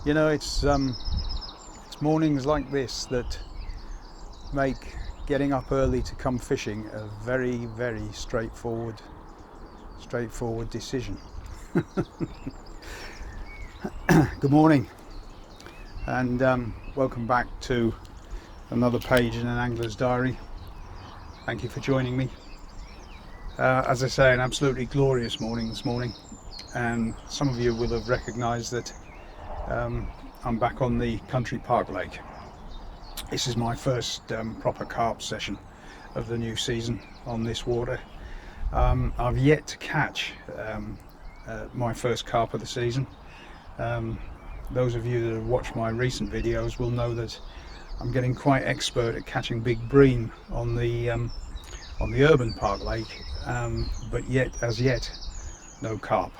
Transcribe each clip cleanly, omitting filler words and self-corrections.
You know, it's mornings like this that make getting up early to come fishing a very, very straightforward decision. Good morning, and welcome back to another page in an angler's diary. Thank you for joining me. As I say, an absolutely glorious morning this morning, and some of you will have recognised that I'm back on the country park lake. This is my first proper carp session of the new season on this water. I've yet to catch my first carp of the season. Those of you that have watched my recent videos will know that I'm getting quite expert at catching big bream on the urban park lake, but as yet no carp.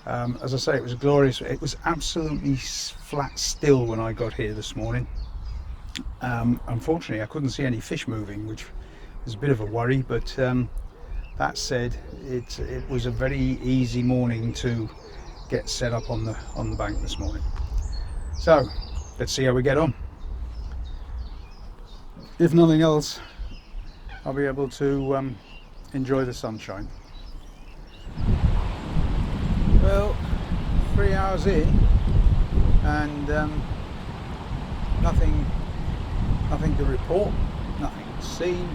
As I say, it was glorious. It was absolutely flat still when I got here this morning. Unfortunately, I couldn't see any fish moving, which is a bit of a worry, but that said, it was a very easy morning to get set up on the bank this morning. So let's see how we get on. If nothing else, I'll be able to enjoy the sunshine. Well, 3 hours in, and nothing to report, nothing seen.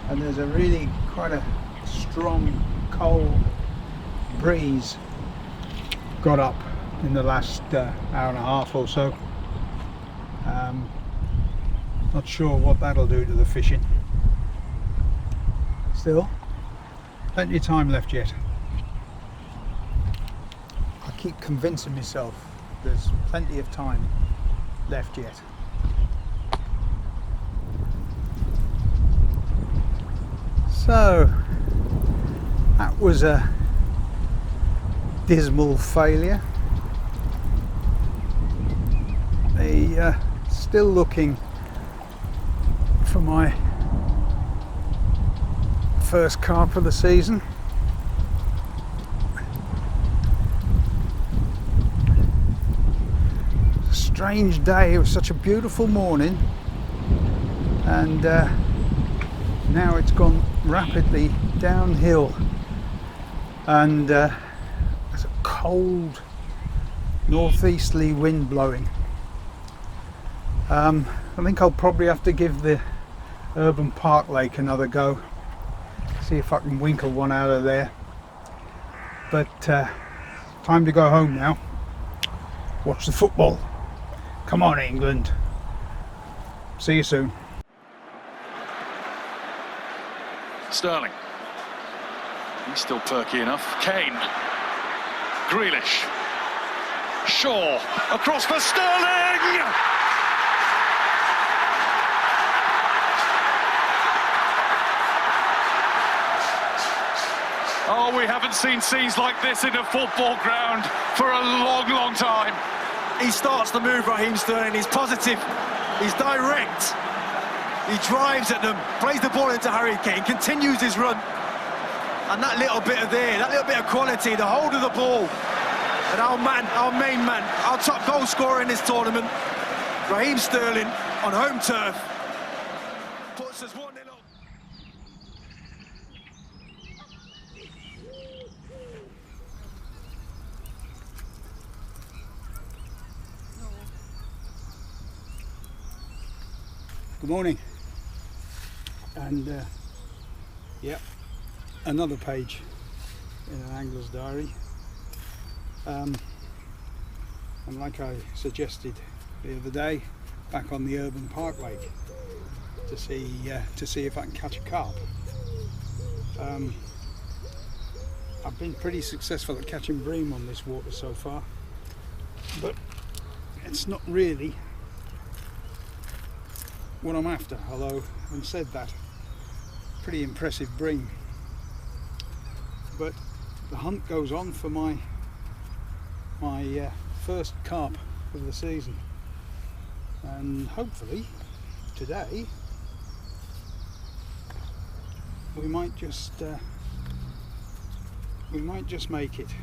And there's a really quite a strong cold breeze got up in the last hour and a half or so. Not sure what that'll do to the fishing. Still, plenty of time left yet. I keep convincing myself there's plenty of time left yet. So that was a dismal failure. Still looking for my first carp of the season. Strange day. It was such a beautiful morning, and now it's gone rapidly downhill, and there's a cold northeasterly wind blowing. I think I'll probably have to give the urban park lake another go, see if I can winkle one out of there. But time to go home now, watch the football. Come on, England. See you soon. Sterling. He's still perky enough. Kane. Grealish. Shaw. Across for Sterling! Oh, we haven't seen scenes like this in a football ground for a long, long time. He starts the move, Raheem Sterling. He's positive, he's direct, he drives at them, plays the ball into Harry Kane, continues his run, and that little bit of quality, the hold of the ball, and our main man, our top goal scorer in this tournament, Raheem Sterling, on home turf, puts us 1-0 up. Good morning, and yep, another page in an angler's diary. And like I suggested the other day, back on the urban park lake to see if I can catch a carp. I've been pretty successful at catching bream on this water so far, but it's not really what I'm after, although having said that, pretty impressive bream. But the hunt goes on for my first carp of the season, and hopefully today we might just make it.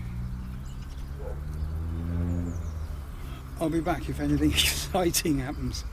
I'll be back if anything exciting happens.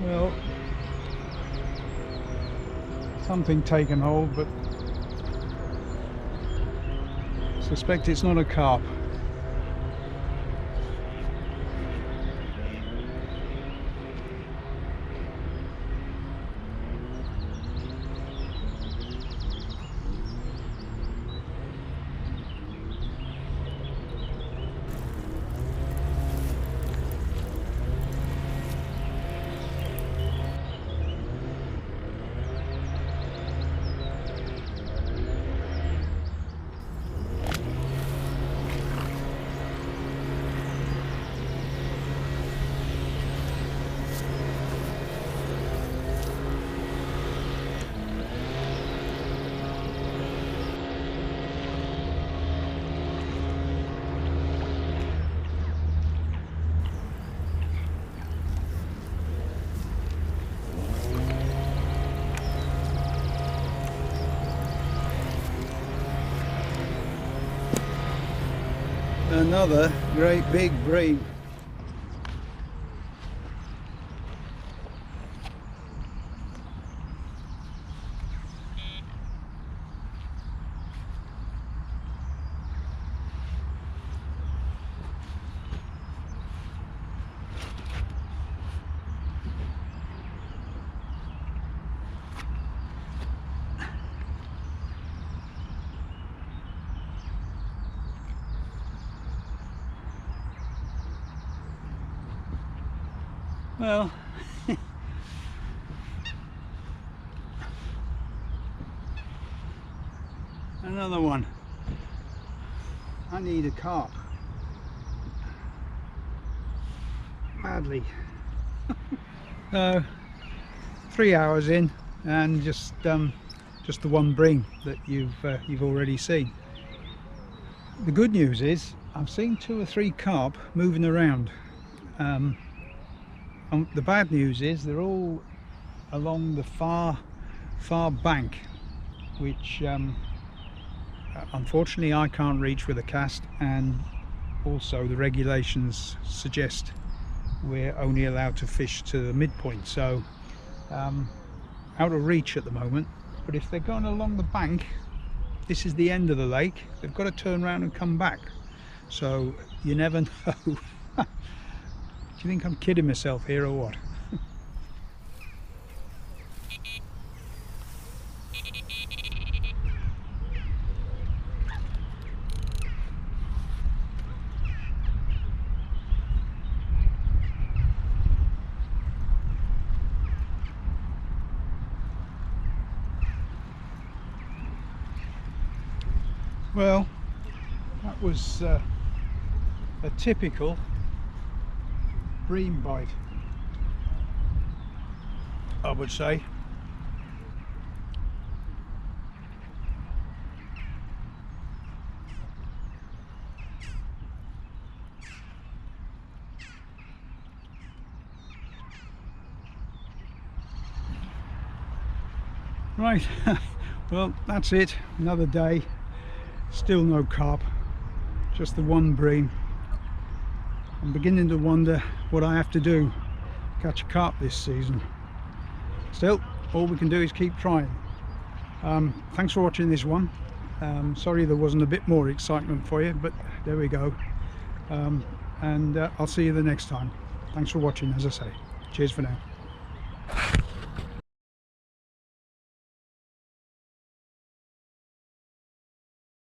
Well, something taken hold, but I suspect it's not a carp. Another great big bream. Well, another one. I need a carp badly. 3 hours in, and just the one bream that you've already seen. The good news is I've seen 2 or 3 carp moving around. The bad news is they're all along the far bank, which unfortunately I can't reach with a cast, and also the regulations suggest we're only allowed to fish to the midpoint, so out of reach at the moment. But if they're going along the bank, this is the end of the lake, they've got to turn around and come back, so you never know. Do you think I'm kidding myself here or what? Well, that was a typical bream bite, I would say. Right, well, that's it, another day, still no carp, just the one bream. I'm beginning to wonder what I have to do to catch a carp this season. Still, all we can do is keep trying. Thanks for watching this one. Sorry there wasn't a bit more excitement for you, but there we go. And I'll see you the next time. Thanks for watching, as I say. Cheers for now.